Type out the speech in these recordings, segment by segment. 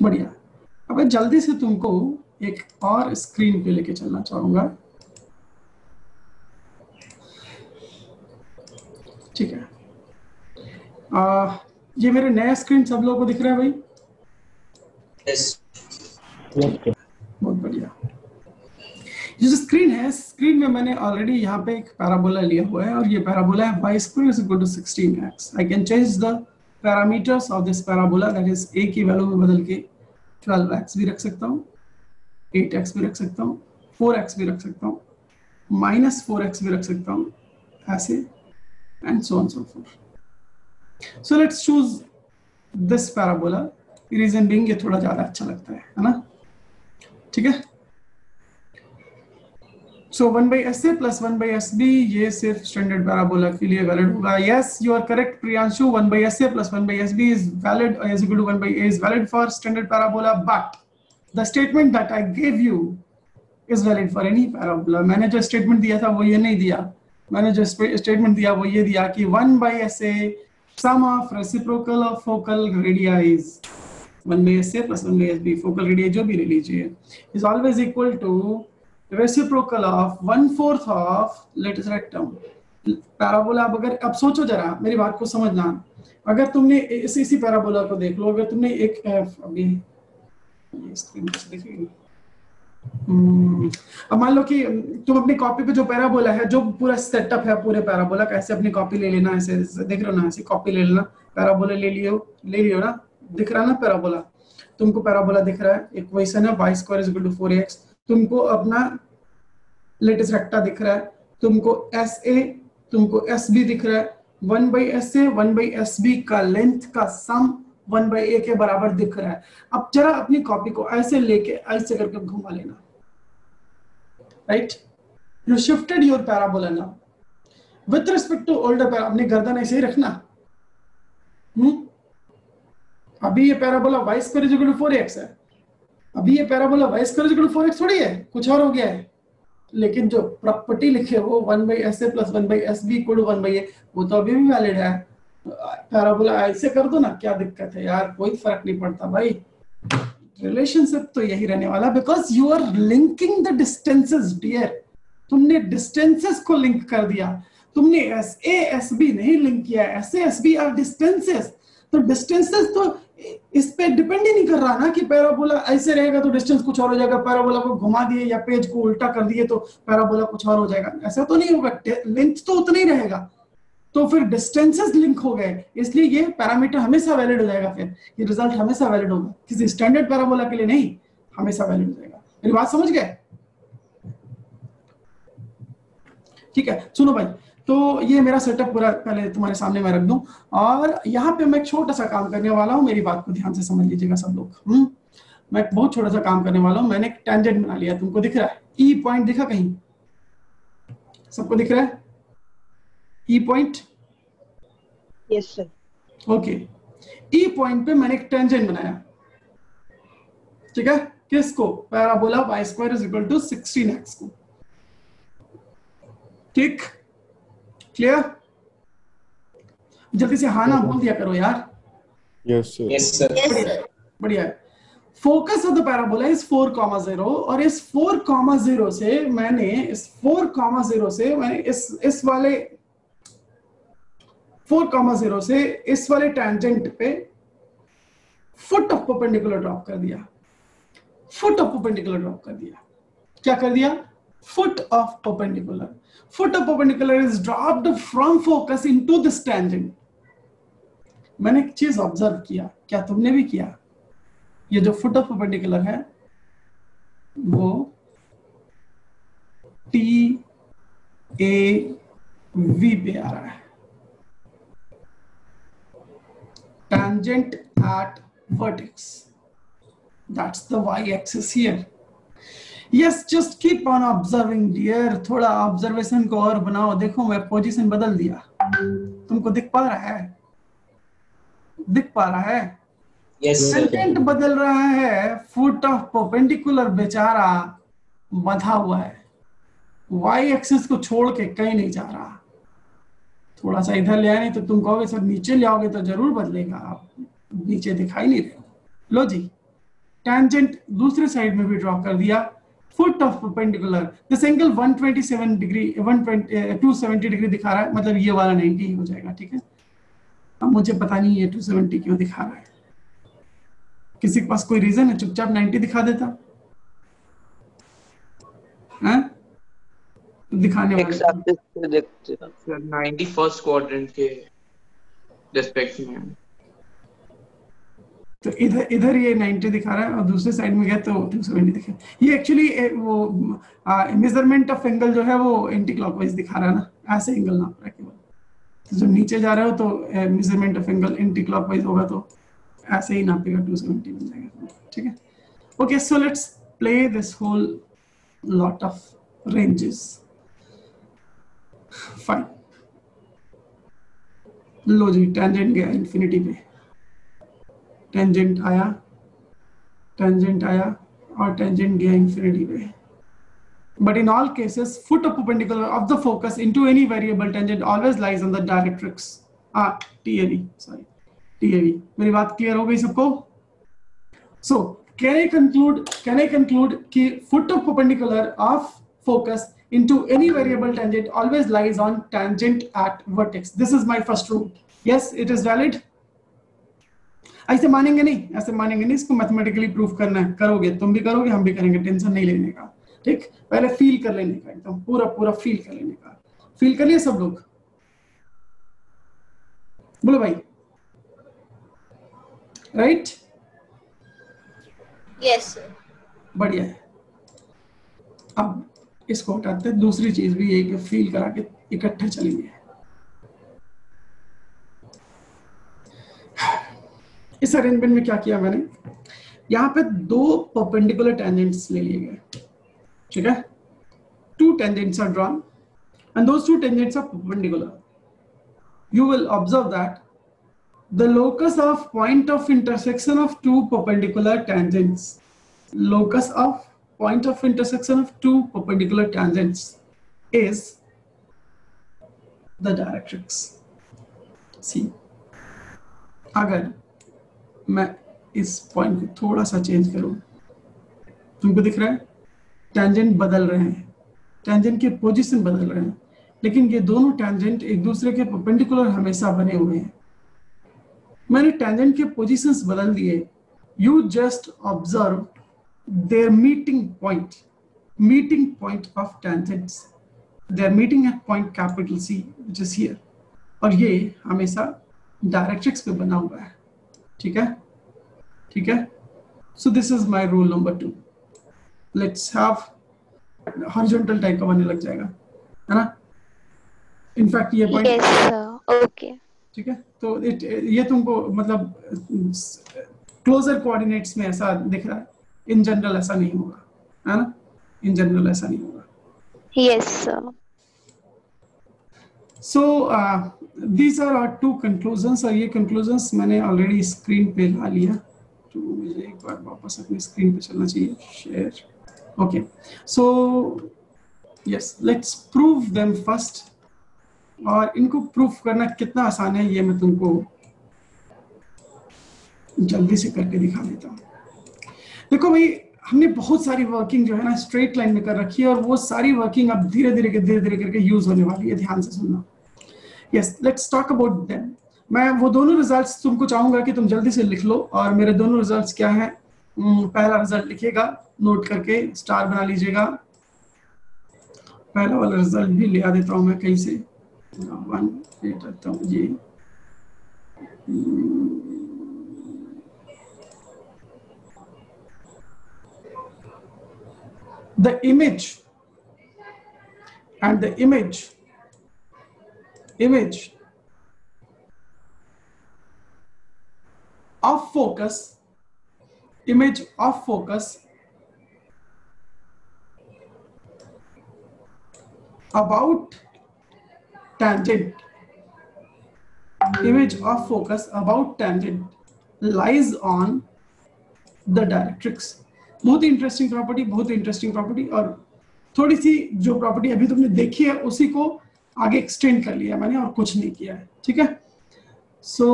बढ़िया। अब मैं जल्दी से तुमको एक और स्क्रीन पे लेके चलना चाहूंगा, ठीक है। ये मेरे नया स्क्रीन सब लोगों को दिख रहा है भाई? यस। बहुत बढ़िया। ये जो स्क्रीन है, स्क्रीन में मैंने ऑलरेडी यहाँ पे एक पैराबोला लिया हुआ है, और ये पैराबोला है y square is equal to 16x. I can change the parameters of this parabola, that is a की वैल्यू में बदल के 12x भी रख सकता हूँ, 8x भी रख सकता हूँ, 4x भी रख सकता हूँ, -4x भी रख सकता हूँ, ऐसे, and so on so forth. So let's choose this parabola. Reason being ये थोड़ा ज्यादा अच्छा लगता है ना? ठीक है। So 1/SA plus 1/SB ये सिर्फ स्टैंडर्ड पैराबोला के लिए वैलिड होगा। Yes, you are correct, Priyanshu. 1/SA plus 1/SB is valid, is equal to 1/A is valid for standard parabola, but the statement that I gave you is valid for any parabola. मैंने जो statement दिया था वो ये नहीं दिया, मैंने जो स्टेटमेंट दिया वो ये दिया कि 1/SA sum of reciprocal of focal radii is 1/SA plus 1/SB, focal radii जो भी ले लीजिए, is always equal to reciprocal of 1/4 of latus rectum parabola. अब सोचो जरा, मेरी बात को समझना। अगर तुमने इसी पैराबोला को देख लो, अगर तुमने एक अभी ये स्क्रीन पे देखिए, अब मान लो कि तुम अपनी कॉपी पे जो पैराबोला है, जो पूरा सेटअप है पूरे पैराबोला का, ऐसे अपनी कॉपी ले लेना, ऐसे देख रहे हो ना, ऐसे कॉपी ले लेना, पैराबोला ले लियो ना, दिख रहा ना पैराबोला, तुमको पैराबोला दिख रहा है, इक्वेशन है y square is equal to 4x, तुमको अपना लेटेस्ट रेक्टा दिख रहा है, तुमको SA, तुमको SB दिख रहा है, 1/SA 1/SB का लेंथ का सम 1/A के बराबर दिख रहा है। अब जरा अपनी कॉपी को ऐसे लेके ऐसे करके घुमा लेना, right? You shifted your parabola now with respect to older para. अपनी गर्दन ऐसे ही रखना। अभी ये parabola y square is equal to 4x है, अभी ये parabola y square is equal to 4x थोड़ी है, कुछ और हो गया है। लेकिन जो प्रॉपर्टी लिखे हो 1/SA plus 1/SB equal to 1/A, वो तो अभी भी वैलिड है। पैराबोला ऐसे कर दो ना, क्या दिक्कत है यार, कोई फर्क नहीं पड़ता भाई। रिलेशनशिप तो यही रहने वाला, because you are linking the distances dear. तुमने डिस्टेंसेस को लिंक कर दिया, तुमने SA SB नहीं लिंक किया। SA SB आर डिस्टेंसेस, तो डिस्टेंसेस तो इस पे डिपेंड ही नहीं कर रहा ना कि पैराबोला ऐसे रहेगा तो डिस्टेंस कुछ और हो जाएगा, पैराबोला को घुमा दिए या पेज को उल्टा कर दिए तो पैराबोला कुछ और हो जाएगा, ऐसा तो नहीं होगा। लेंथ तो उतना ही रहेगा, तो फिर डिस्टेंसेस लिंक हो गए, इसलिए ये पैरामीटर हमेशा वैलिड हो जाएगा। फिर ये रिजल्ट हमेशा वैलिड होगा, किसी स्टैंडर्ड पैराबोला के लिए नहीं, हमेशा वैलिड हो जाएगा। मेरी बात समझ गए? ठीक है, सुनो भाई, तो ये मेरा सेटअप पूरा पहले तुम्हारे सामने मैं रख दूं, और यहाँ पे मैं छोटा सा काम करने वाला हूँ, मेरी बात को ध्यान से समझ लीजिएगा सब लोग। मैं बहुत छोटा सा काम करने वाला हूँ। मैंने एक टेंजेंट बना लिया, तुमको दिख रहा है? ई पॉइंट दिखा कहीं? सबको दिख रहा है ई पॉइंट? Yes sir. ओके, ई पॉइंट पे मैंने एक टेंजेंट बनाया, ठीक है? किसको? Parabola y square is equal to 16x को। ठीक, क्लियर? जल्दी से हाँ ना बोल दिया करो यार। Yes sir. Yes sir. बढ़िया है। Focus of the parabola is 4,0, और इस 4,0 से मैंने इस वाले 4,0 से इस वाले टेंजेंट पे फुट ऑफ परपेंडिकुलर ड्रॉप कर दिया। फुट ऑफ परपेंडिकुलर ड्रॉप कर दिया। क्या कर दिया? Foot of perpendicular. Foot of perpendicular is dropped from focus into this tangent. मैंने एक चीज ऑब्जर्व किया, क्या तुमने भी किया? ये जो foot of perpendicular है वो TAV पे आ रहा है, tangent at vertex. That's the y-axis here. Yes, just keep on observing dear. थोड़ा ऑब्जर्वेशन को और बनाओ। देखो मैं पोजीशन बदल दिया, तुमको दिख पा रहा है? दिख पा रहा है? यस टेंजेंट बदल रहा है, फुट ऑफ परपेंडिकुलर बेचारा बंधा हुआ है, वाई एक्सिस को छोड़ के कहीं नहीं जा रहा। थोड़ा सा इधर ले आए, नहीं तो तुम कहोगे सर नीचे ले आओगे तो जरूर बदलेगा, आप नीचे दिखाई नहीं रहे हो। लो जी, टेंजेंट दूसरे साइड में भी ड्रॉ कर दिया, foot of perpendicular, this angle 127 degree 270 degree दिखा रहा है, मतलब ये वाला 90 हो जाएगा, ठीक है। अब मुझे पता नहीं ये 270 क्यों दिखा रहा है, किसी के पास कोई रीजन है? चुपचाप 90 दिखा देता है, दिखाने वाले से देखते हैं सर 91st क्वाड्रेंट के रिस्पेक्ट में, तो इधर ये 90 दिखा रहा है और दूसरे साइड में गया तो 270 दिखा। ये एक्चुअली वो मेजरमेंट ऑफ एंगल जो है वो एंटी क्लॉकवाइज दिखा रहा है ना, ऐसे एंगल नाप रहा है केवल, तो जब नीचे जा रहे हो तो measurement of angle anti clockwise होगा तो ऐसे ही नापेगा, 270 मिल जाएगा, ठीक है। Okay, so let's play this whole lot of ranges, fine. लो जी, टेंजेंट गया इंफिनिटी पे, टेंजेंट आया और टेंजेंट गया इंफिनिटी पे, but in all cases foot of perpendicular of the focus into any variable tangent always lies on the directrix, TAV। मेरी बात क्लियर हो गई सबको? So can I conclude कि foot of perpendicular of focus into any variable tangent always lies on tangent at vertex. This is my first rule. Yes, it is valid. ऐसे मानेंगे नहीं, इसको मैथमेटिकली प्रूफ करना है, करोगे तुम भी करोगे, हम भी करेंगे, टेंशन नहीं लेने का, ठीक। पहले फील कर लेने का, एकदम पूरा फील कर लेने का। फील कर लिए सब लोग? बोलो भाई, राइट? Yes sir. बढ़िया है। अब इसको हटाते हैं, दूसरी चीज भी यही कि फील करा के इकट्ठे चलेंगे। इस अरेंजमेंट में क्या किया मैंने, यहाँ पे दो परपेंडिकुलर टेंजेंट्स ले लिए गए, ठीक है। Two tangents are drawn and those two tangents are perpendicular. You will observe that the locus of point of intersection of two perpendicular tangents, locus of point of intersection of two perpendicular tangents is the directrix. See, अगर मैं इस point को थोड़ा सा change करूं, तुमको दिख रहा है टेंजेंट बदल रहे हैं, टेंजेंट के पोजीशन बदल रहे हैं, लेकिन ये दोनों टेंजेंट एक दूसरे के परपेंडिकुलर हमेशा बने हुए हैं। मैंने टेंजेंट के पोजीशंस बदल दिए, you just observe their meeting point of tangents, they are meeting at point capital C which is here, और ये हमेशा डायरेक्ट्रिक्स पे बना हुआ है, ठीक है। So this is my rule number 2। Let's have horizontal type का बनने लग जाएगा, है ना। इनफैक्ट ये पॉइंट, यस सर, ओके, ठीक है। तो ये तुमको मतलब क्लोजर कोऑर्डिनेट्स में ऐसा दिख रहा है, इन जनरल ऐसा नहीं होगा, है ना, इन जनरल ऐसा नहीं होगा। Yes sir. So these are our two conclusions, और ये conclusions मैंने ऑलरेडी स्क्रीन पे ला लिया, तो मुझे एक बार वापस अपनी स्क्रीन पे चलना चाहिए, share, okay. So yes, let's prove them first, और इनको प्रूफ करना कितना आसान है ये मैं तुमको जल्दी से करके दिखा देता हूँ। देखो भाई, हमने बहुत सारी वर्किंग जो है ना स्ट्रेट लाइन में कर रखी है, और वो सारी वर्किंग अब धीरे धीरे करके यूज होने वाली है, ध्यान से सुनना। Yes, let's talk about them. मैं वो दोनों रिजल्ट्स तुमको चाहूंगा कि तुम जल्दी से लिख लो, और मेरे दोनों रिजल्ट्स क्या हैं, पहला रिजल्ट लिखिएगा, नोट करके स्टार बना लीजिएगा। पहला वाला रिजल्ट भी ले आ देता हूं मैं कहीं से, वन लेता हूं ये, the image and the image of focus about tangent, lies on the directrix। बहुत ही इंटरेस्टिंग प्रॉपर्टी, और थोड़ी सी जो प्रॉपर्टी अभी तुमने देखी है उसी को आगे एक्सटेंड कर लिया मैंने, और कुछ नहीं किया है, ठीक है। सो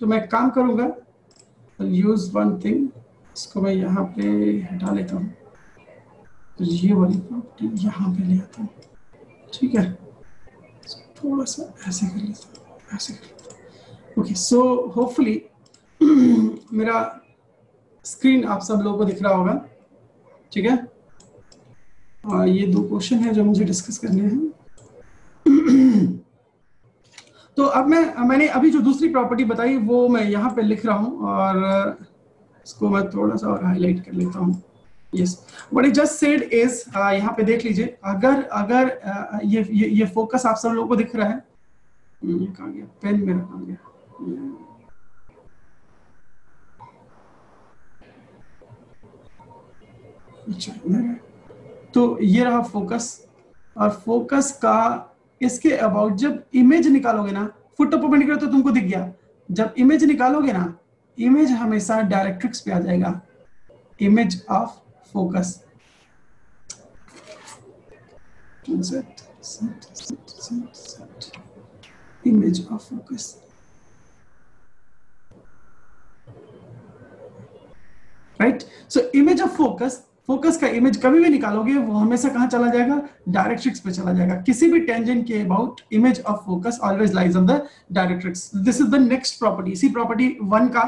तो मैं काम करूंगा, यूज वन थिंग, इसको मैं यहाँ पे हटा लेता हूँ, तो ये वाली प्रॉपर्टी यहाँ पे ले आता हूँ, ठीक है। थोड़ा सा ऐसे कर लेता हूँ, ऐसे कर लेता हूँ। ओके, सो होपफुली मेरा स्क्रीन आप सब लोगों को दिख रहा होगा, ठीक है। और ये दो क्वेश्चन है जो मुझे डिस्कस करने हैं। तो अब मैंने अभी जो दूसरी प्रॉपर्टी बताई वो मैं यहाँ पे लिख रहा हूँ, और इसको मैं थोड़ा सा और हाईलाइट कर लेता हूँ। Yes, what I just said is, यहाँ पे देख लीजिए, अगर अगर ये फोकस आप सब लोगों को दिख रहा है, ये कहाँ गया पेन मेरा, कहाँ गया, अच्छा तो ये रहा फोकस, और फोकस का इसके अबाउट जब इमेज निकालोगे ना, फुट परपेंडिकुलर तो तुमको दिख गया, जब इमेज निकालोगे ना, इमेज हमेशा डायरेक्ट्रिक्स पे आ जाएगा, image of focus. Image of focus, right. So image of focus, focus का इमेज कभी भी निकालोगे वो हमेशा कहां चला जाएगा, डायरेक्ट्रिक्स पे चला जाएगा। किसी भी टेंजेंट के about image of focus always lies on the directrix. This is the next property. इसी प्रॉपर्टी 1 का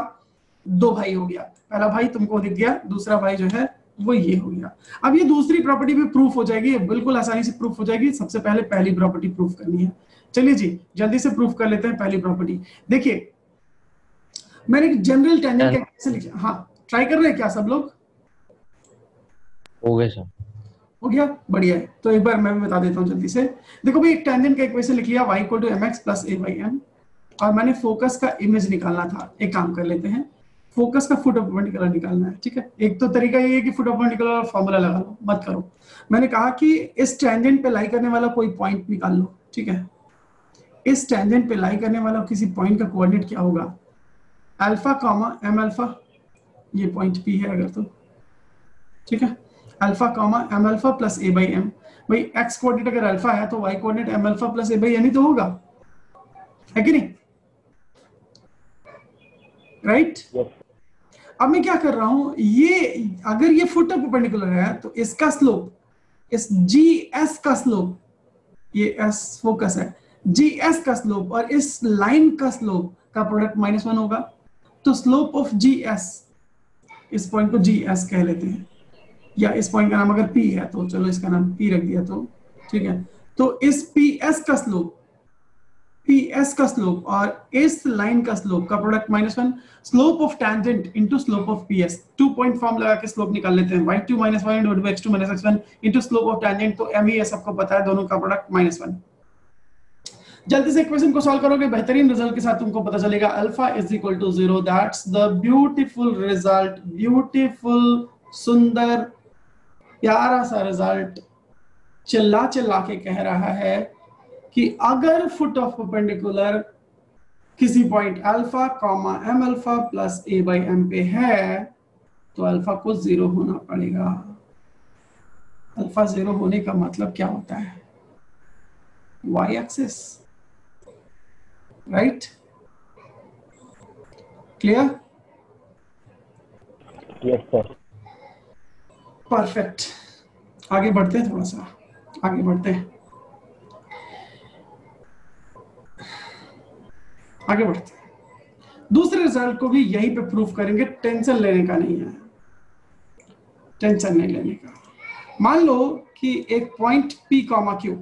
दो भाई हो गया, पहला भाई तुमको दिख गया, दूसरा भाई जो है वो ये हो गया। अब ये दूसरी प्रॉपर्टी भी प्रूफ हो जाएगी, बिल्कुल आसानी से प्रूफ हो जाएगी। सबसे पहले पहली प्रॉपर्टी प्रूफ करनी है, चलिए जी जल्दी से प्रूफ कर लेते हैं पहली प्रॉपर्टी। देखिए मैंने एक जनरल टेंजेंट का कैसे लिखा, हाँ ट्राई कर रहे हैं क्या सब लोग? हो गया सर, हो गया, बढ़िया है। तो एक बार मैं भी बता देता हूँ जल्दी से। देखो भाई एक टेंजेंट का इक्वेशन लिख लिया, y = mx + a/m, और मैंने फोकस का इमेज निकालना था। एक काम कर लेते हैं, फोकस का फुट परपेंडिकुलर निकालना है, ठीक है। एक तो तरीका ये है कि फुट परपेंडिकुलर फॉर्मूला लगा लो, मत करो। मैंने कहा कि इस टेंजेंट पे लाई करने वाला कोई पॉइंट निकाल लो, ठीक है। इस टेंजेंट पे लाई करने वाला किसी पॉइंट का कोऑर्डिनेट क्या होगा, अल्फा कॉमा m अल्फा, ये पॉइंट P है अगर तो, ठीक है। Alpha comma m alpha + a/m, भाई x कोऑर्डिनेट अगर अल्फा है तो y coordinate m alpha + a/m ही तो होगा, है कि नहीं, राइट। अब मैं क्या कर रहा हूं, ये अगर ये फुट परपेंडिकुलर है तो इसका स्लोप, इस GS का स्लोप, ये S फोकस है, GS का स्लोप और इस लाइन का स्लोप का प्रोडक्ट -1 होगा। तो स्लोप ऑफ GS, इस पॉइंट को GS कह लेते हैं, या इस पॉइंट का नाम अगर P है तो चलो इसका नाम P रख दिया, तो ठीक है। तो इस PS का स्लोप, PS का स्लोप और इस लाइन का स्लोप का product -1, slope of tangent into slope of PS, 2 point form लगा के स्लोप निकाल लेते हैं, y2 - 1 x2 - x1 into slope of tangent, तो m ही है, सबको पता है, दोनों का प्रोडक्ट -1। जल्दी से इक्वेशन को सॉल्व करोगे, बेहतरीन रिजल्ट के साथ तुमको पता चलेगा alpha = 0। That's the beautiful result, beautiful, सुंदर, प्यारा सा रिजल्ट चिल्ला चिल्ला के कह रहा है कि अगर फुट ऑफ परपेंडिकुलर किसी point alpha comma m alpha + a/m पे है तो अल्फा को 0 होना पड़ेगा। अल्फा 0 होने का मतलब क्या होता है, y axis, right, clear, yes sir. Perfect. आगे बढ़ते हैं, थोड़ा सा आगे बढ़ते हैं, आगे बढ़ते हैं। दूसरे रिजल्ट को भी यहीं पे प्रूफ करेंगे, टेंशन लेने का नहीं है, टेंशन नहीं लेने का। मान लो कि एक पॉइंट P, Q,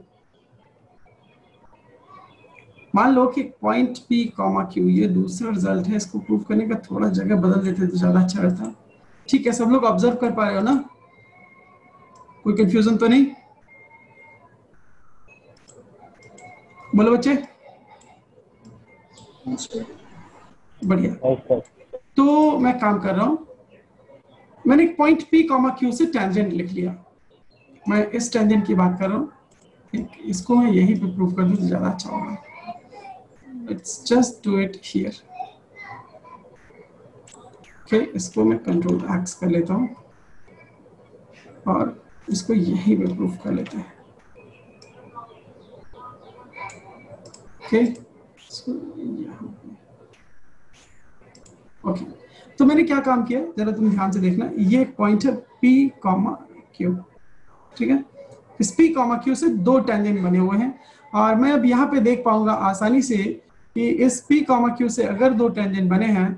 मान लो कि पॉइंट P, Q, ये दूसरा रिजल्ट है। इसको प्रूफ करने का थोड़ा जगह बदल देते तो ज्यादा अच्छा रहता, ठीक है। सब लोग ऑब्जर्व कर पा रहे हो ना, कोई कंफ्यूजन तो नहीं, बोलो बच्चे, बढ़िया। तो मैं काम कर रहा हूं, मैंने एक पॉइंट P, Q से टेंजेंट लिख लिया, मैं इस टेंजेंट की बात कर रहा हूं, इसको मैं यहीं पे प्रूफ कर दूं तो ज्यादा अच्छा होगा। Let's just do it here, okay. इसको मैं Ctrl+X कर लेता हूं और इसको यहीं पे प्रूफ कर लेते हैं, ओके। ओके, तो मैंने क्या काम किया जरा तुम ध्यान से देखना, ये एक पॉइंट है P, Q, ठीक है। इस P, Q से दो टेंजेंट बने हुए हैं और मैं अब यहाँ पे देख पाऊंगा आसानी से कि इस P, Q से अगर दो टेंजेंट बने हैं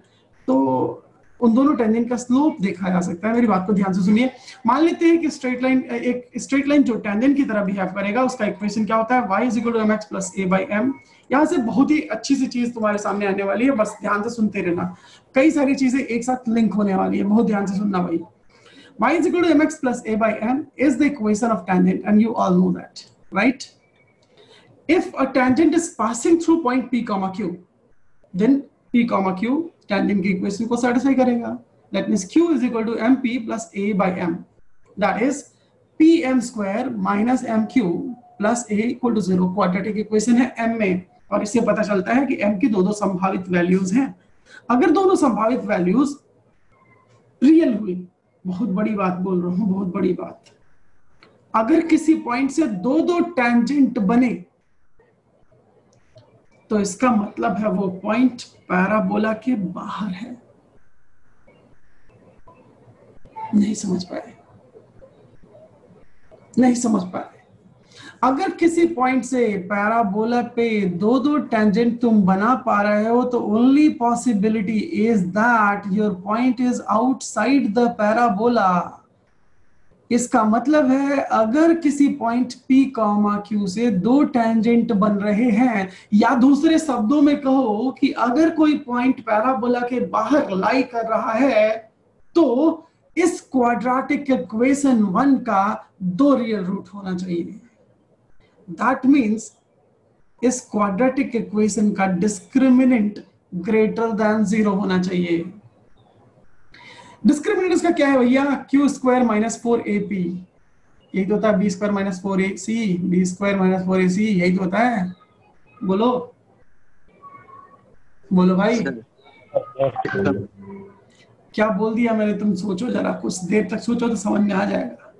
तो उन दोनों टेंजेंट का स्लोप देखा जा सकता है। मेरी बात को ध्यान से सुनिए। मान लेते हैं कि स्ट्रेट लाइन, एक स्ट्रेट लाइन जो टेंजेंट की तरह बिहेव करेगा उसका इक्वेशन क्या होता है, y = mx + a/m। यहाँ से बहुत ही अच्छी सी चीज तुम्हारे सामने आने वाली है, बस ध्यान से सुनते रहना। कई सारी चीजें एक साथ लिंक होने वाली है, बहुत ध्यान से सुनना भाई। y = mx + a/m is the equation of tangent and you all know that, right? If a tangent is passing through point P, Q, then P, Q tangent के इक्वेशन को सेटिस्फाई करेगा। That means Q = mp + a/m, that is pm² - mq + a = 0। Quadratic equation है m में, और इससे पता चलता है कि m की दो संभावित वैल्यूज हैं। अगर दोनों संभावित वैल्यूज रियल हुई, बहुत बड़ी बात बोल रहा हूं, बहुत बड़ी बात, अगर किसी पॉइंट से दो टेंजेंट बने तो इसका मतलब है वो पॉइंट पैराबोला के बाहर है। नहीं समझ पाए, नहीं समझ पाए। अगर किसी पॉइंट से पैराबोला पे दो टेंजेंट तुम बना पा रहे हो तो only possibility is that your point is outside the parabola. इसका मतलब है अगर किसी पॉइंट P, Q से दो टेंजेंट बन रहे हैं, या दूसरे शब्दों में कहो कि अगर कोई पॉइंट पैराबोला के बाहर लाई कर रहा है तो इस क्वाड्रेटिक इक्वेशन 1 का दो रियल रूट होना चाहिए। दैट मींस इस क्वाड्रेटिक इक्वेशन का डिस्क्रिमिनेंट ग्रेटर देन 0 होना चाहिए। डिस्क्रिमिनेंट इसका क्या है भैया, q² - 4ap, यही तो होता है b² - 4ac, b² - 4ac, यही तो होता है। बोलो बोलो भाई, क्या बोल दिया मैंने, तुम सोचो जरा, कुछ देर तक सोचो तो समझ में आ जाएगा।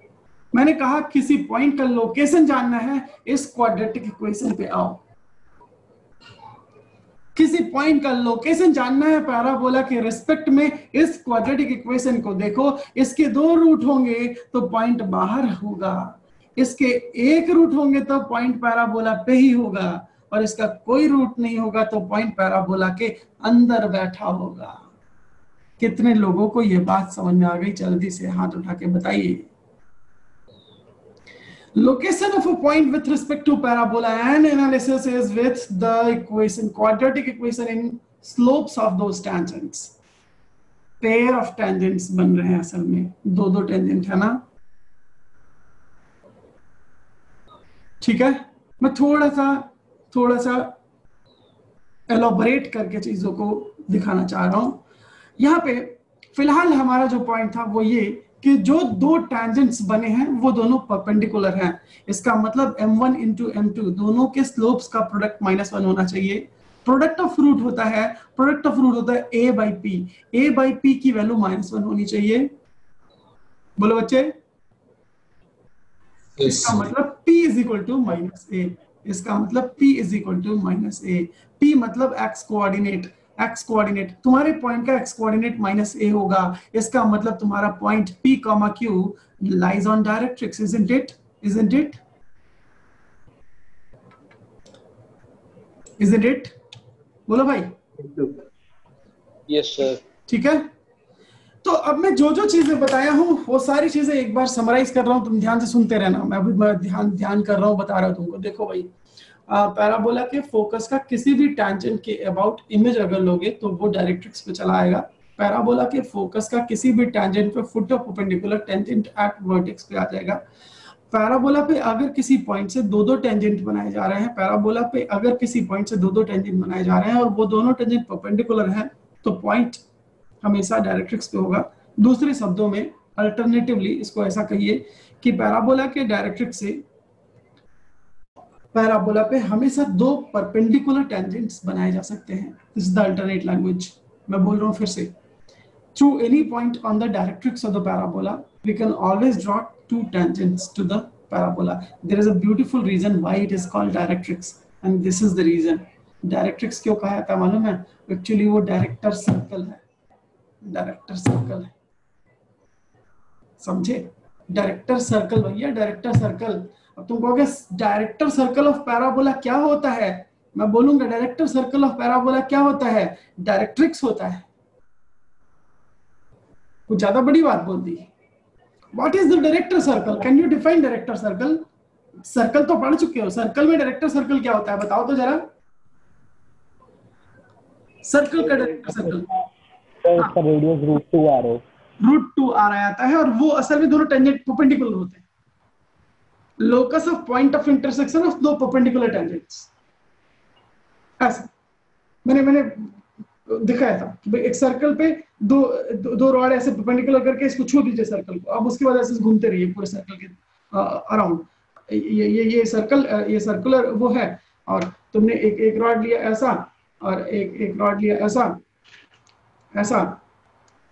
मैंने कहा किसी पॉइंट का लोकेशन जानना है, इस क्वाड्रेटिक इक्वेशन पे आओ। किसी पॉइंट का लोकेशन जानना है पैराबोला के रिस्पेक्ट में, इस क्वाड्रेटिक इक्वेशन को देखो। इसके दो रूट होंगे तो पॉइंट बाहर होगा, इसके एक रूट होंगे तो पॉइंट पैराबोला पे ही होगा, और इसका कोई रूट नहीं होगा तो पॉइंट पैराबोला के अंदर बैठा होगा। कितने लोगों को यह बात समझ में आ गई? जल्दी से हाथ उठा के बताइए। Location of a point with respect to parabola and analysis is with the equation, quadratic equation in slopes of those tangents. Pair of tangents बन रहे हैं, असल में दो टेंजेंट है ना। ठीक है, मैं थोड़ा सा एलोबरेट करके चीजों को दिखाना चाह रहा हूं। यहाँ पे फिलहाल हमारा जो पॉइंट था वो ये कि जो दो टेंजेंट्स बने हैं वो दोनों परपेंडिकुलर हैं। इसका मतलब m1 × m2 दोनों के स्लोप्स का प्रोडक्ट -1 होना चाहिए। प्रोडक्ट ऑफ रूट होता है a/p, a/p की वैल्यू -1 होनी चाहिए। बोलो बच्चे, इसका मतलब p = -a, इसका मतलब p = -a। p मतलब x कोऑर्डिनेट, x कोऑर्डिनेट, तुम्हारे पॉइंट का x कोऑर्डिनेट -a होगा। इसका मतलब तुम्हारा point P, Q lies on directrix, isn't it? Isn't it? Isn't it? बोलो भाई। Yes sir. ठीक है, तो अब मैं जो चीजें बताया हूं वो सारी चीजें एक बार समराइज कर रहा हूं, तुम ध्यान से सुनते रहना। मैं भी ध्यान कर रहा हूं, बता रहा हूं तुमको। देखो भाई, पैराबोला के फोकस का किसी भी टेंजेंट के अबाउट इमेज अगर लोगे तो वो डायरेक्ट्रिक्स पे चला आएगा। पैराबोला के फोकस का किसी भी टेंजेंट पे foot of perpendicular tangent at vertex पे आ जाएगा। पैराबोला पे अगर किसी पॉइंट से दो टेंजेंट बनाए जा रहे हैं, पैराबोला पे अगर किसी पॉइंट से दो टेंजेंट बनाए जा रहे हैं और वो दोनों टेंजेंट परपेंडिकुलर हैं तो पॉइंट हमेशा डायरेक्ट्रिक्स पे होगा। दूसरे शब्दों में अल्टरनेटिवली इसको ऐसा कहिए कि पैराबोला के डायरेक्ट्रिक्स से पैराबोला पे हमेशा दो परपेंडिकुलर टेंजेंट्स बनाए जा सकते हैं। This is the alternate language. मैं बोल रहा हूं फिर से, through any point on the directrix of the parabola we can always draw two tangents to the parabola. There is a beautiful reason why it is called directrix, and this is the reason. Directrix क्यों कहा जाता है मालूम है? Actually वो director circle है। Director circle है, समझे? डायरेक्टर सर्कल भैया, डायरेक्टर सर्कल। अब तुम कहोगे डायरेक्टर सर्कल ऑफ पैराबोला क्या होता है, मैं बोलूंगा डायरेक्टर सर्कल ऑफ पैराबोला क्या होता है, डायरेक्ट्रिक्स होता है। कुछ ज्यादा बड़ी बात बोल दी। What is the director circle? Can you define director circle? Circle तो पढ़ चुके हो, सर्कल में डायरेक्टर सर्कल क्या होता है बताओ तो जरा। सर्कल का डायरेक्टर सर्कल इसका रेडियस √2r है, √2r आता है, और वो असल में दोनों टेंजेंट परपेंडिकुलर होते हैं। Locus of point of intersection of दो परपेंडिकुलर टेंजेंट्स। ऐसा मैंने दिखाया था कि एक सर्कल पे दो रॉड ऐसे परपेंडिकुलर करके इसको छू दीजिए सर्कल को, अब उसके बाद ऐसे घूमते रहिए पूरे सर्कल के अराउंड। ये सर्कल, ये सर्कुलर वो है, और तुमने एक रॉड लिया ऐसा और एक रॉड लिया ऐसा ऐसा,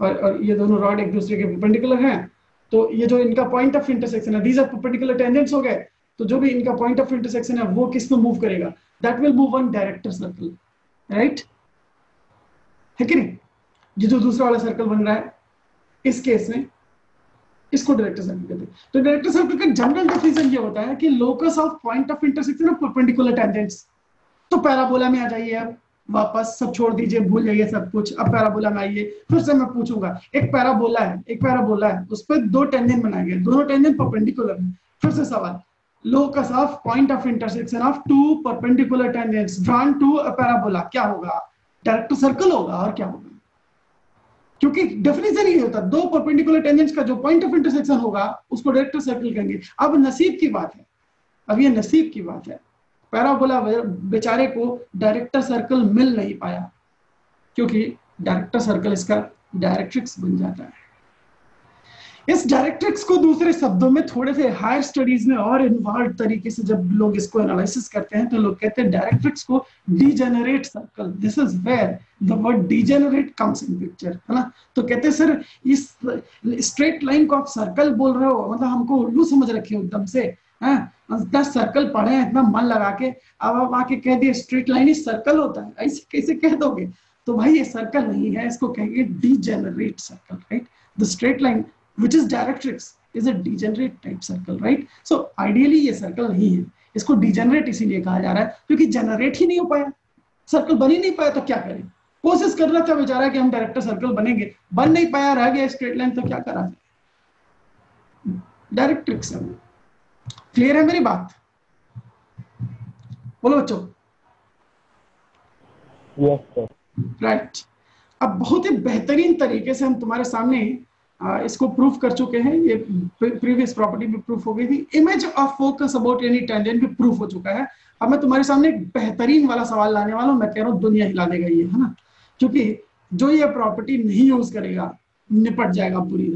और ये दोनों रॉड एक दूसरे के परपेंडिकुलर हैं, तो ये जो इनका पॉइंट ऑफ इंटरसेक्शन है, दीज आर परपेंडिकुलर टेंजेंट्स हो गए, तो जो भी इनका पॉइंट ऑफ इंटरसेक्शन है वो किस पे मूव करेगा, that will move on director circle, right? है कि नहीं? ये जो दूसरा वाला सर्कल बन रहा है इस केस में इसको डायरेक्टर सर्कल कहते हैं। तो डायरेक्टर सर्कल का जनरल डेफिनेशन ये होता है कि locus of point of intersection of perpendicular tangents. तो पैराबोला में आ जाइए, अब वापस सब छोड़ दीजिए, भूल जाइए सब कुछ, अब पैराबोला में आइए। फिर से मैं पूछूंगा, एक पैराबोला है, उस पर दो टेंजेंट बनाए गए, दोनों टेंजेंट परपेंडिकुलर हैं। फिर से सवाल, locus of point of intersection of two perpendicular tangents drawn to a parabola, क्या होगा? डायरेक्टर सर्कल होगा, और क्या होगा? क्योंकि डेफिनेशन ही होता है, दो परपेंडिकुलर टेंजेंट्स का जो पॉइंट ऑफ इंटरसेक्शन होगा उसको डायरेक्टर सर्कल कहेंगे। अब नसीब की बात है, अब ये नसीब की बात है, पैराबोला बेचारे को डायरेक्टर सर्कल मिल नहीं पाया, क्योंकि डायरेक्टर सर्कल इसका डायरेक्ट्रिक्स बन जाता है। इस डायरेक्ट्रिक्स को दूसरे शब्दों में थोड़े से हायर स्टडीज में और इन्वॉल्व तरीके से जब लोग इसको एनालिसिस करते हैं तो लोग कहते हैं डायरेक्ट्रिक्स को degenerate circle. This is where the word degenerate comes in picture, है ना? तो कहते हैं सर इस स्ट्रेट लाइन को आप सर्कल बोल रहे हो, मतलब हमको उल्लू समझ रखे हो एकदम से, है? 10 सर्कल पढ़े हैं इतना मन लगा के, अब आप आके कह दिए स्ट्रेट लाइन ही सर्कल होता है, ऐसे कैसे कह दोगे? तो भाई ये सर्कल नहीं है, इसको कहेंगे degenerate circle, right? The straight line which is directrix is a degenerate type circle, right? So ideally ये सर्कल नहीं है, इसको degenerate इसीलिए कहा जा रहा है क्योंकि जनरेट ही नहीं हो पाया, सर्कल बन ही नहीं पाया, तो क्या करें? कोशिश कर रहा था बेचारा कि हम डायरेक्टर सर्कल बनेंगे, बन नहीं पाया, रह गया स्ट्रेट लाइन, तो क्या करा जाए? डायरेक्ट्रिक्स है। क्लियर है मेरी बात? बोलो बच्चों। Yes sir. राइट। अब बहुत ही बेहतरीन तरीके से हम तुम्हारे सामने इसको प्रूफ कर चुके हैं, ये प्रीवियस प्रॉपर्टी भी प्रूफ हो गई थी, image of focus about any tangent भी प्रूफ हो चुका है। अब मैं तुम्हारे सामने एक बेहतरीन वाला सवाल लाने वाला हूं, मैं कह रहा हूं दुनिया हिला देगा ये, है ना? क्योंकि जो ये प्रॉपर्टी नहीं यूज करेगा निपट जाएगा बुरी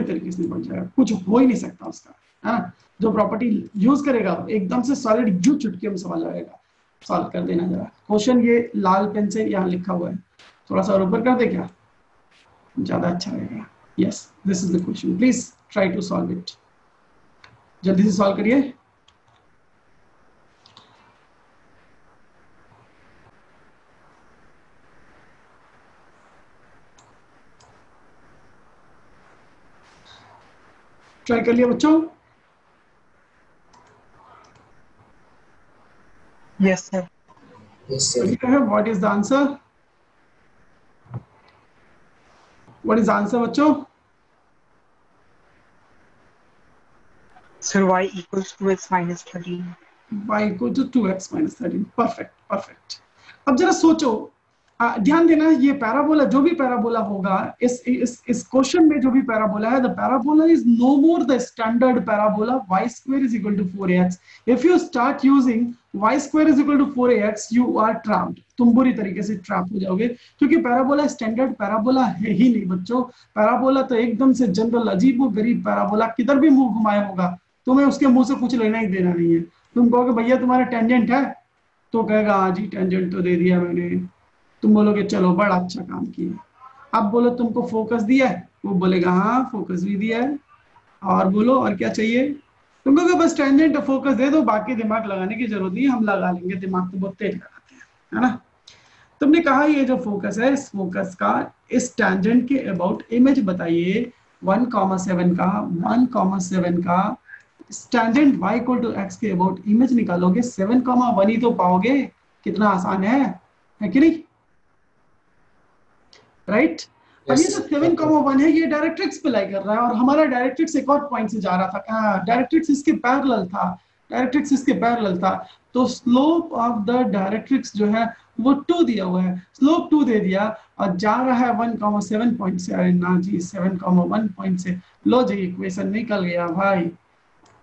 तरीके से निपट जाएगा, कुछ हो ही नहीं सकता उसका, है ना? जो प्रॉपर्टी यूज करेगा एकदम से सॉलिड जू चुटकी में सवाल आएगा, सॉल्व कर देना जरा। क्वेश्चन ये लाल पेन से यहाँ लिखा हुआ है, थोड़ा सा ऊपर कर दे क्या, ज्यादा अच्छा रहेगा। Yes, this is the question, please try to solve it, जल्दी से सॉल्व करिए। ट्राई कर लिया बच्चों? Yes, sir. Yes, sir. What is the answer? What is the answer, बच्चों? Sir, y equals 2x minus 13. Y equal to 2x minus 13. Perfect. अब जरा सोचो, ध्यान देना, ये पैराबोला, जो भी पैराबोला होगा, इस क्वेश्चन में जो भी पैराबोला है, the parabola is no more the standard parabola y square is equal to 4ax. If you start using y square is equal to 4ax, you are trapped. तुम बुरी तरीके से ट्रैप हो जाओगे, क्योंकि पैराबोला स्टैंडर्ड पैराबोला है ही नहीं बच्चों। पैराबोला तो एकदम से जनरल अजीबो गरीब पैराबोला, किधर भी मुंह घुमाया होगा तुम्हें उसके मुंह से कुछ लेना ही देना नहीं है। तुम कहोगे भैया तुम्हारा टेंजेंट है, तो कहेगा हाँ जी टेंजेंट तो दे दिया मैंने, तुम बोलोगे चलो बड़ा अच्छा काम किया। अब बोलो तुमको फोकस दिया है, वो बोलेगा हाँ फोकस भी दिया है, और बोलो और क्या चाहिए? तुम कहोगे बस टेंजेंट फोकस दे दो, बाकी दिमाग लगाने की जरूरत नहीं है, हम लगा लेंगे, दिमाग तो बहुत तेज लगाते हैं, है ना? तुमने कहा ये जो फोकस है, इस फोकस का इस टेंजेंट के अबाउट इमेज बताइए 1,7 का 1,7 का tangent y equal to x के अबाउट इमेज निकालोगे 7,1 ही तो पाओगे। कितना आसान है कि नहीं? राइट अब ये जो 7,1 है ये डायरेक्ट्रिक्स पे लाई कर रहा है और हमारा डायरेक्ट्रिक्स एक और पॉइंट से जा रहा था, डायरेक्ट्रिक्स इसके पैरेलल था, तो स्लोप ऑफ द डायरेक्ट्रिक्स जो है वो 2 दिया हुआ है, स्लोप 2 दे दिया और जा रहा है 1,7 पॉइंट से। अरे ना जी 7,1 पॉइंट से, लो जी इक्वेशन निकल गया भाई,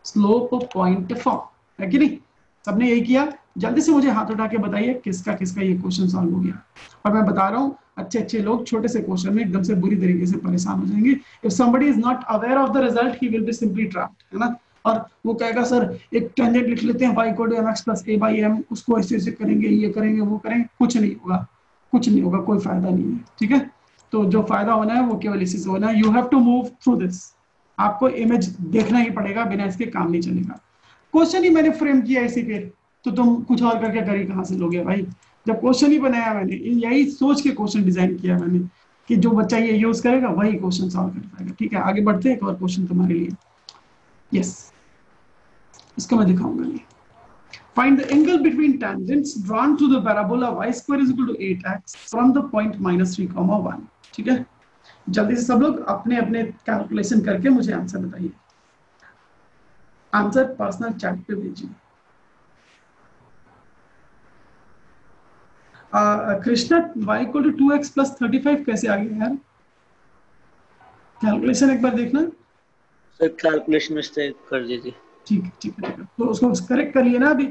स्लोप पॉइंट फॉर्म है कि नहीं? सबने यही किया? जल्दी से मुझे हाथ उठा के बताइए किसका ये क्वेश्चन सॉल्व हो गया। और मैं बता रहा हूँ अच्छे लोग छोटे से क्वेश्चन में एकदम से बुरी तरीके से परेशान हो जाएंगे। If somebody is not aware of the result he will be simply trapped, है ना? और वो कहेगा सर एक टेंजेंट लिख लेते हैं y equal to mx plus a by m, उसको ऐसे करेंगे, ये करेंगे, वो करेंगे, कुछ नहीं होगा, कोई फायदा नहीं है। ठीक है, तो जो फायदा होना है वो केवल इसी से होना है। You have to move through this, आपको इमेज देखना ही पड़ेगा, बिना इसके काम नहीं चलेगा। क्वेश्चन ही मैंने फ्रेम किया इसी पे, तो तुम कुछ और करके करी कहाँ से लोगे भाई? जब क्वेश्चन ही बनाया मैंने, यही सोच के क्वेश्चन डिजाइन किया मैंने कि जो बच्चा ये यूज करेगा वही क्वेश्चन सॉल्व कर पाएगा। ठीक है, आगे बढ़ते हैं, एक और क्वेश्चन तुम्हारे लिए। यस, इसको मैं दिखाऊंगा। नहीं, find the angle between tangents drawn to the parabola y square is equal to 8x from the point -3,1। ठीक है, जल्दी से सब लोग अपने अपने कैलकुलेशन करके मुझे आंसर बताइए। आंसर पर्सनल चैट पे भेजिए। Krishna y equal to 2x plus 35 कैसे आ गया यार? कैलकुलेशन एक बार देखना सर, कैलकुलेशन मिस्टेक कर दीजिए। ठीक है, तो उसको करेक्ट करिए ना अभी।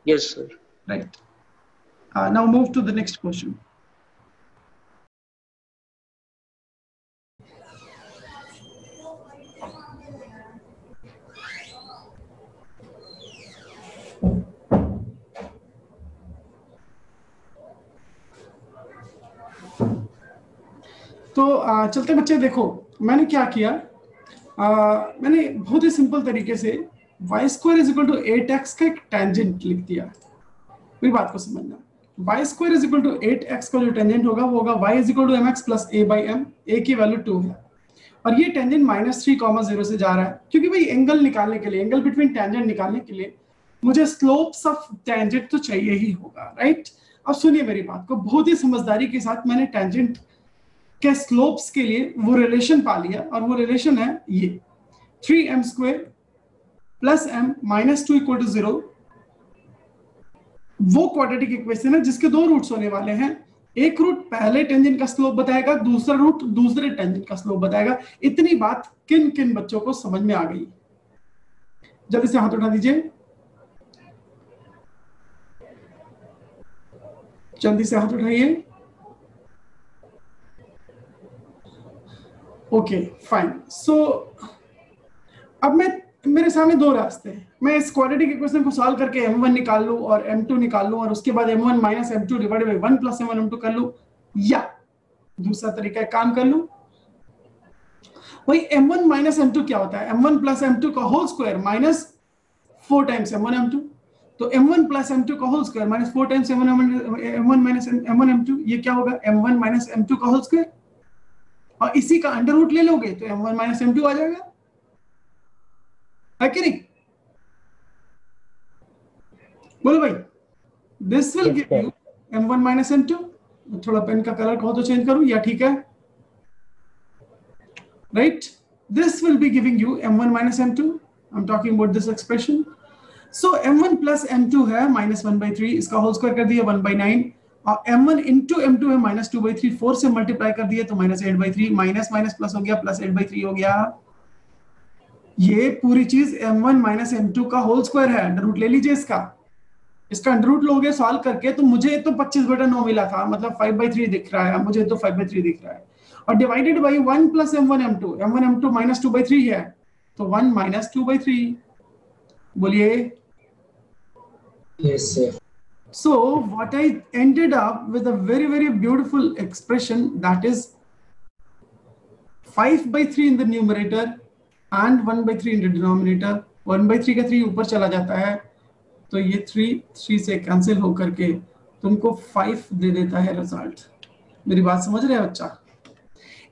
Yes sir. Right, now move to the next question. तो चलते बच्चे, देखो मैंने क्या किया, मैंने बहुत ही सिंपल तरीके से y square is equal to 8x का एक टेंजेंट लिख दिया। मेरी बात को समझना, y square is equal to 8x का जो टेंजेंट होगा वो होगा y is equal to mx plus a by m, a की वैल्यू 2 है और ये टेंजेंट -3,0 से जा रहा है, क्योंकि भाई एंगल निकालने के लिए, एंगल बिटवीन टेंजेंट निकालने के लिए मुझे स्लोप्स ऑफ टेंजेंट तो चाहिए ही होगा। राइट, अब सुनिए मेरी बात को, बहुत ही समझदारी के साथ मैंने टेंजेंट के स्लोप्स के लिए वो रिलेशन पा लिया और वो रिलेशन है ये 3m square plus m minus 2 equal to 0। वो क्वाड्रेटिक इक्वेशन है जिसके दो रूट्स होने वाले हैं, एक रूट पहले टेंजेंट का स्लोप बताएगा, दूसरा रूट दूसरे टेंजेंट का स्लोप बताएगा। इतनी बात किन किन बच्चों को समझ में आ गई? जल्दी से हाथ उठा दीजिए, जल्दी से हाथ उठाइए। ओके फाइन, सो अब मेरे सामने दो रास्ते हैं। मैं इस क्वाड्रेटिक इक्वेशन को सॉल्व करके m1 निकाल लूं और m2 निकाल लूं और उसके बाद m1 minus m2 divided by 1 plus m1 m2 कर लूं, या दूसरा तरीका काम कर लूं। वही m1 माइनस m2 क्या होता है? m1 प्लस m2 का whole square minus 4 times m1 m2, तो m1 प्लस m2 का whole square minus 4 times m1 minus m1 m2, ये क्या होगा? m1 माइनस m2 का होल स्क्वायर, और इसी का अंडर रूट ले लोगे तो m1 माइनस m2 आ जाएगा, है कि नहीं? बोलो भाई, this will give you m1 minus m2। थोड़ा पेन का कलर कहो तो चेंज करूं, या ठीक है? Right, this will be giving you m1 minus m2। I am talking about this expression. So m1 plus m2 है -1/3, इसका होल स्क्वायर कर दिया 1/9, और m1 इंटू m2 है -2/3, 4 से मल्टीप्लाई कर दिया तो -8/3, माइनस माइनस प्लस हो गया, प्लस 8/3 हो गया। ये पूरी चीज m1 माइनस m2 का होल स्क्वायर है, अंडर रूट ले लीजिए इसका अंडर रूट लोगे सॉल्व करके, तो मुझे तो 25/9 मिला था, मतलब 5/3 दिख रहा है, मुझे तो 5/3 दिख रहा है, और divided by 1 plus m1 m2 minus 2/3 है, तो 1 माइनस 2/3। बोलिए। Yes, sir. So what I ended up with a very, very beautiful expression, that is 5/3 in the numerator and 1/3 in the denominator। 1/3 का 3 ऊपर चला जाता है, तो ये 3 से कैंसिल होकर के तुमको 5 दे देता है रिजल्ट। मेरी बात समझ रहे हो बच्चा?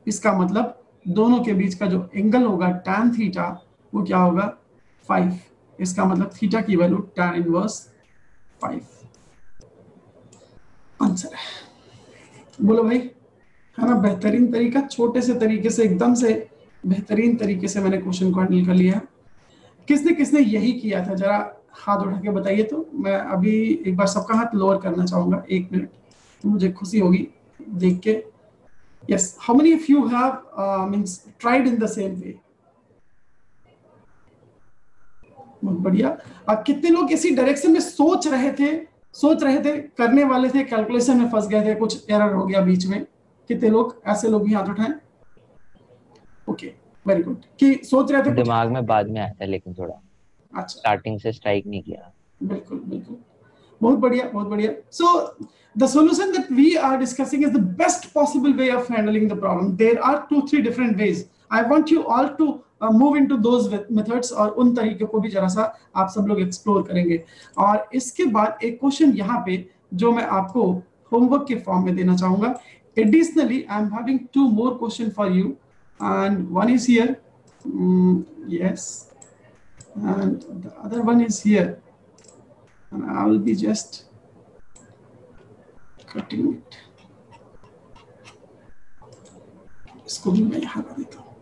इसका मतलब दोनों के बीच का जो एंगल होगा tan थीटा वो क्या होगा 5। इसका मतलब थीटा की वैल्यू tan इनवर्स 5 आंसर है। बोलो भाई, है ना बेहतरीन तरीका, छोटे से तरीके से एकदम से बेहतरीन तरीके से मैंने क्वेश्चन को हैंडल कर लिया है। किसने किसने यही किया था जरा हाथ उठा के बताइए। तो मैं अभी एक बार सबका हाथ लोअर करना चाहूंगा, 1 मिनट, तो मुझे खुशी होगी देख के। Yes, how many of you have means tried in the same way? बहुत बढ़िया। कितने लोग इसी डायरेक्शन में सोच रहे थे, करने वाले थे, कैलकुलेशन में फंस गए थे, कुछ एरर हो गया बीच में? कितने लोग, ऐसे लोग भी हाथ उठाएं। Okay, very good. कि सोच रहे थे, दिमाग में बाद में आया था लेकिन थोड़ा, अच्छा, स्टार्टिंग से स्ट्राइक नहीं किया। बिल्कुल बिल्कुल, बहुत बढ़िया बहुत बढ़िया। सो the solution that we are discussing is the best possible way of handling the problem. There are 2-3 different ways. I want you all to move into those methods, और उन तरीके को भी जरा सा आप सब लोग एक्सप्लोर करेंगे। और इसके बाद एक क्वेश्चन यहाँ पे जो मैं आपको होमवर्क के फॉर्म में देना चाहूंगा। Additionally, I am having 2 more questions for you, and one is here, yes, and the other one is here, and I will be just cutting it. इसको भी मैं यहाँ ला देता हूँ।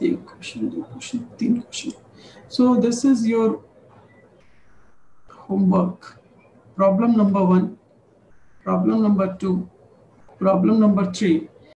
1 question, 2 question, 3 question. So this is your homework. Problem number 1, problem number 2, problem number 3,